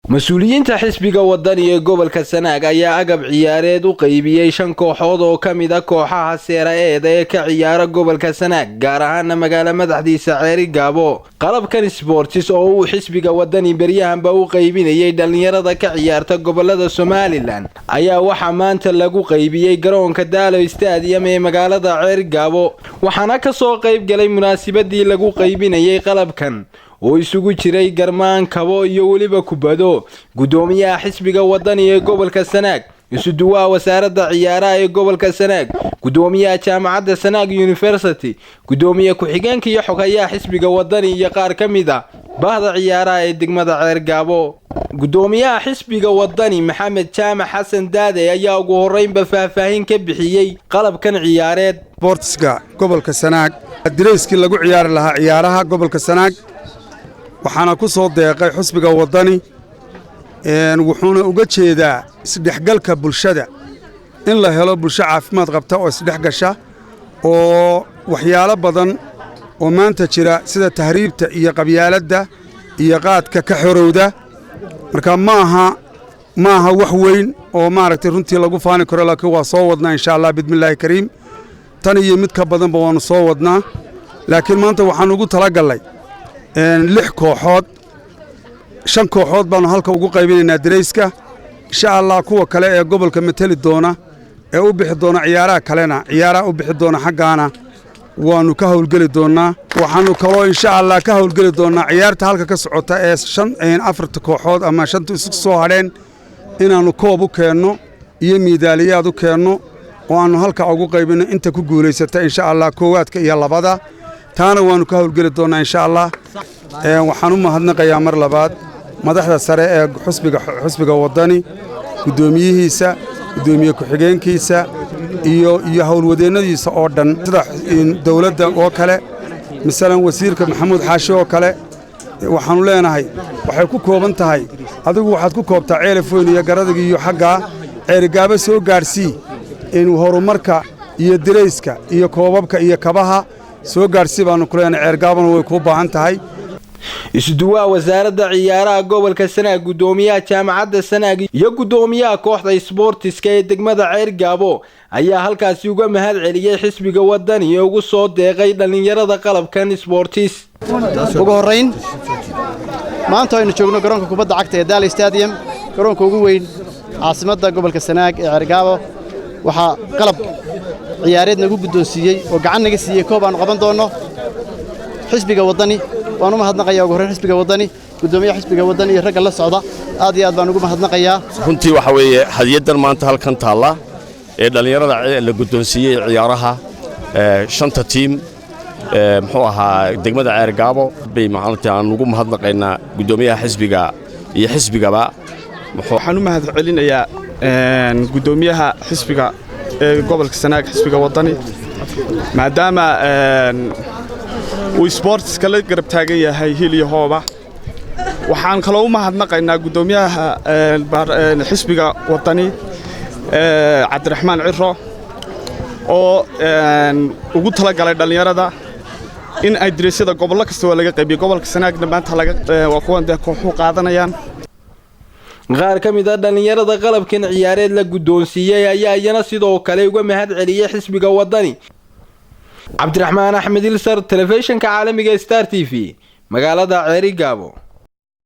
mas-uuliyiinta xisbiga wadani ee gobolka Sanaag ayaa agab ciyaareed u qaybiyay 5 kooxood oo kamid ah kooxaha seeraeeda ee ka ciyaara gobolka Sanaag gaar ahaan magaalada madaxdiisa Ceeri Gaabo. qalabkan sports oo uu xisbiga wadani beryahanba u qaybinayay dhalinyarada ka ciyaarta gobolada Somaliland ayaa waxa maanta lagu qaybiyay garoonka Daalo Stadium ee magaalada Ceeri Gaabo, waxaana ka soo qayb galay munaasabadii lagu qaybinayay qalabkan oo isugu jiray garmaan, kabo iyo waliba kubado. gudoomiyaha xisbiga wadani ee gobolka Sanaag, isuduwaha wasaaradda ciyaaraha ee gobolka Sanaag, gudoomiyaha jaamacadda Sanaag University, gudoomiyaha ku-xigeenka iyo xogayaha xisbiga wadani iyo qaar kamid ah bahda ciyaaraha ee degmada Ceeri Gaabo. gudoomiyaha xisbiga wadani Maxamed Jaamac Xasan Daade ayaa ugu horeynba faahfaahin ka bixiyay qalabkan ciyaareed. sportska gobolka Sanaag direyskii lagu ciyaari lahaa ciyaaraha gobolka Sanaag waxaana ku soo deeqay xisbiga wadani wuxuuna uga jeedaa isdhexgalka bulshada in la helo bulsho caafimaad qabta oo isdhexgasha oo waxyaalo badan oo maanta jira sida tahriibta iyo qabyaaladda iyo qaadka ka xorowda. marka maaha wax weyn oo maaragtay runtii lagu faani karo, laakiin waa soo wadnaa insha Allah bidmillaahi kariim. tan iyo mid ka badanba waanu soo wadnaa, laakiin maanta waxaan ugu talagalnay 6 kooxood 5 kooxood baanu halka ugu qaybinaynaa direyska. insha Allah kuwa kale ee gobolka matali doona ee u bixi doona ciyaaraha kalena ciyaaraha u bixi doona xaqaana waanu ka hawlgeli doonaa. waxaanu kaloo insha Allah ka hawlgeli doonaa ciyaarta halka ka socota ee 4 kooxood ama 5 isku soo hadheen inaanu koob u keenno iyo miidaaliyaad u keenno oo aanu halka ugu qaybino inta ku guuleysata insha Allah koowaadka iyo labada. taana waanu ka hawlgeli doonaa insha Allah. waxaan u mahadnaqayaa mar labaad madaxda sare ee xisbiga wadani, gudoomiyihiisa, gudoomiye ku-xigeenkiisa iyo hawlwadeennadiisa oo dhan, sida dawladda oo kale misalan wasiirka Maxamuud Xaashi oo kale. waxaanu leenahay waxay ku kooban tahay adigu waxaad ku koobtaa ceelfoyn iyo garadag iyo xagga Ceeri Gaabo soo gaarsii in horumarka iyo direyska iyo koobabka iyo kabaha soo gaarsii baanu ku leenahay. Ceeri Gaabona way ku baahan tahay. isuduwaha wasaaradda ciyaaraha gobolka Sanaag, gudoomiyaha jaamacadda Sanaag iyo gudoomiyaha kooxda sportska ee degmada Ceeri Gaabo ayaa halkaasi uga mahad celiyay xisbiga wadani ee ugu soo deeqay dhalinyarada qalabkan sports. ugu horeyn maanta aynu joogno garoonka kubadda cagta ee Daalo Stadium, garoonka ugu weyn caasimadda gobolka Sanaag ee Ceeri Gaabo. waxa qalab ciyaareed nagu guddoonsiiyay oo gacan naga siiyay koob aan qaban doono xisbiga wadani. waanu mahadnaqayaa ugu horeyn xisbiga wadani, gudoomiyaha xisbiga wadani iyo ragga la socda aad iyo aad baan ugu mahadnaqayaa. runtii waxa weeye hadiyadan maanta halkan taala ee dhalinyarada la guddoonsiiyay ciyaaraha 5 tiim muxuu ahaa degmada Ceeri Gaabo bay maalintii aan ugu mahadnaqaynaa gudoomiyaha xisbiga iyo xisbigaba. waxaan u mahad celinayaa gudoomiyaha xisbiga ee gobolka Sanaag xisbiga wadani maadaama uu sportska la garab taagan yahay hil iyo hooba. waxaan kaloo u mahadnaqaynaa gudoomiyaha xisbiga wadani Cabdiraxmaan Ciro oo ugu talagalay dhalinyarada in ay direysada gobolka kasta laga qaybiyo. gobolka Sanaagna maanta waa kuwan kooxu qaadanayaan. qaar kamid ah dhalinyarada qalabkan ciyaareed la guddoonsiiyay ayaa iyana sidoo kale uga mahad celiyay xisbiga wadani. Cabdiraxmaan Axmed Ilsar, telefishinka caalamiga Star TV, magaalada Ceeri Gaabo.